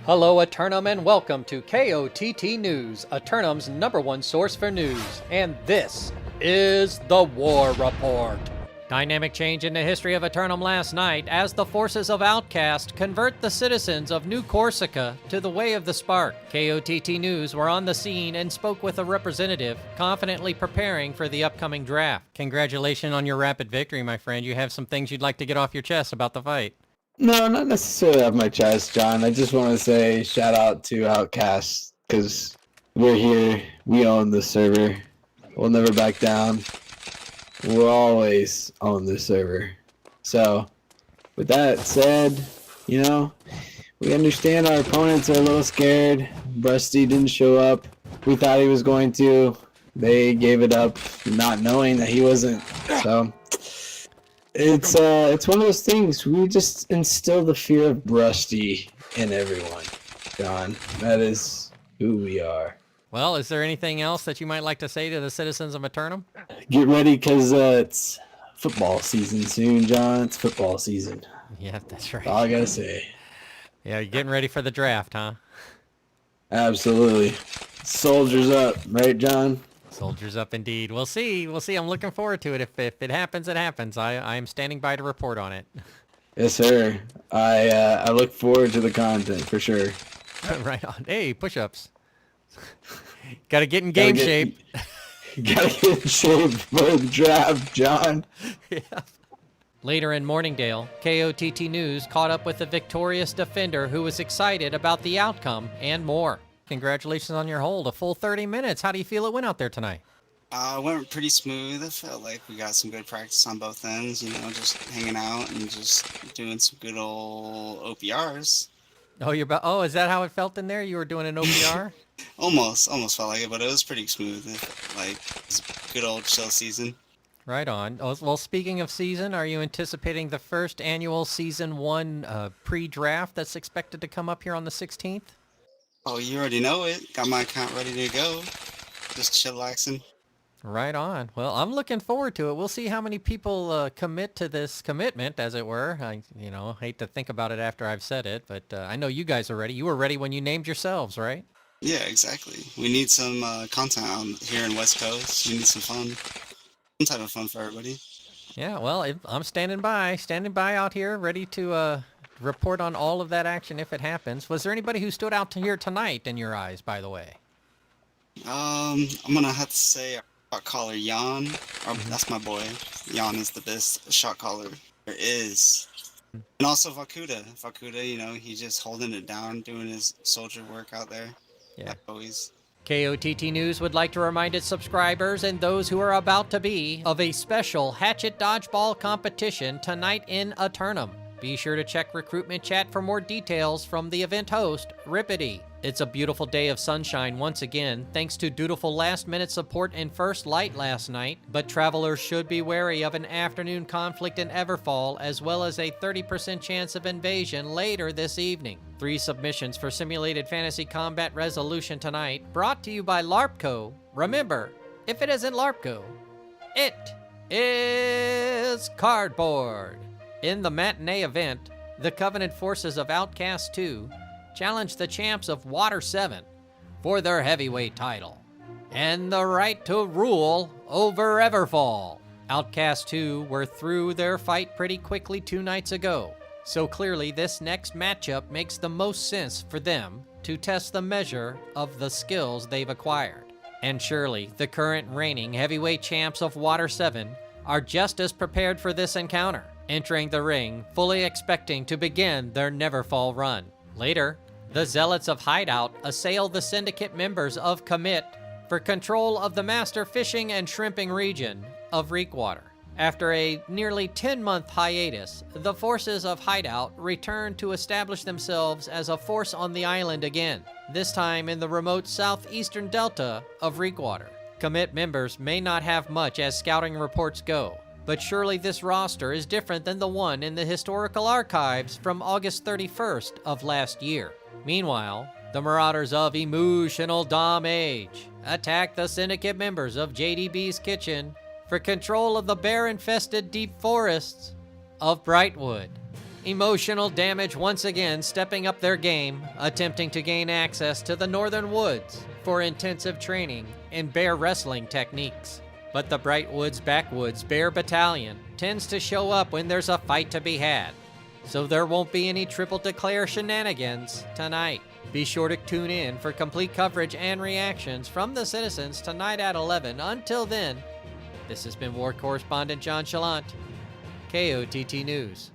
Hello, Eternum, and welcome to KOTT News, Eternum's #1 source for news. And this is the War Report. Dynamic change in the history of Eternum last night as the forces of Outcast convert the citizens of New Corsica to the way of the Spark. KOTT News were on the scene and spoke with a representative, confidently preparing for the upcoming draft. Congratulations on your rapid victory, my friend. You have some things you'd like to get off your chest about the fight. No, not necessarily off my chest, John. I just want to say shout out to Outcast because we're here. We own this server. We'll never back down. We'll always own this server. So, with that said, we understand our opponents are a little scared. Brusty didn't show up. We thought he was going to. They gave it up not knowing that he wasn't. So, it's one of those things. We just instill the fear of Brusty in everyone, John. That is who we are. Well, is there anything else that you might like to say to the citizens of Eternum? Get ready, because it's football season soon, John. It's football season. Yeah, that's right. All I gotta say. Yeah, you're getting ready for the draft, huh? Absolutely. Soldiers up, right, John? Soldiers up indeed. We'll see. I'm looking forward to it. If it happens, it happens. I am standing by to report on it. Yes, sir. I look forward to the content for sure. Right on. Hey, push-ups. Gotta get in game shape. Gotta get in shape for the draft, John. Yeah. Later in Morningdale, KOTT News caught up with a victorious defender who was excited about the outcome and more. Congratulations on your hold. A full 30 minutes. How do you feel it went out there tonight? It went pretty smooth. I felt like we got some good practice on both ends, just hanging out and just doing some good old OPRs. Oh, is that how it felt in there? You were doing an OPR? Almost felt like it, but it was pretty smooth. Like, it's a good old chill season. Right on. Well, speaking of season, are you anticipating the first annual Season 1 pre-draft that's expected to come up here on the 16th? Oh, you already know it. Got my account ready to go. Just chillaxing. Right on. Well, I'm looking forward to it. We'll see how many people commit to this commitment, as it were. I hate to think about it after I've said it, but I know you guys are ready. You were ready when you named yourselves, right? Yeah, exactly. We need some content out here in West Coast. We need some fun. Some type of fun for everybody. Yeah, well, I'm standing by out here, ready to report on all of that action if it happens. Was there anybody who stood out here tonight in your eyes, by the way? I'm gonna have to say shot caller Jan. That's my boy. Jan is the best shot caller there is. And also Vakuda. Vakuda, he's just holding it down, doing his soldier work out there. Yeah. Like always. KOTT News would like to remind its subscribers and those who are about to be of a special Hatchet Dodgeball competition tonight in Eternum. Be sure to check recruitment chat for more details from the event host, Rippity. It's a beautiful day of sunshine once again, thanks to dutiful last-minute support in First Light last night, but travelers should be wary of an afternoon conflict in Everfall, as well as a 30% chance of invasion later this evening. 3 submissions for Simulated Fantasy Combat Resolution tonight, brought to you by LARPco. Remember, if it isn't LARPco, it is cardboard. In the Matinee event, the Covenant forces of Outcast 2 challenged the champs of Water 7 for their heavyweight title and the right to rule over Everfall. Outcast 2 were through their fight pretty quickly 2 nights ago, so clearly this next matchup makes the most sense for them to test the measure of the skills they've acquired. And surely the current reigning heavyweight champs of Water 7 are just as prepared for this encounter, entering the ring fully expecting to begin their Neverfall run. Later, the Zealots of Hideout assail the Syndicate members of Commit for control of the master fishing and shrimping region of Reekwater. After a nearly 10-month hiatus, the forces of Hideout return to establish themselves as a force on the island again, this time in the remote southeastern delta of Reekwater. Commit members may not have much as scouting reports go, but surely this roster is different than the one in the historical archives from August 31st of last year. Meanwhile, the Marauders of Emotional Dom Age attack the Syndicate members of JDB's Kitchen for control of the bear-infested deep forests of Brightwood. Emotional Damage once again stepping up their game, attempting to gain access to the Northern Woods for intensive training in bear wrestling techniques. But the Bright Woods Backwoods Bear Battalion tends to show up when there's a fight to be had, so there won't be any triple declare shenanigans tonight. Be sure to tune in for complete coverage and reactions from the citizens tonight at 11. Until then, this has been War Correspondent JChalant, KOTT News.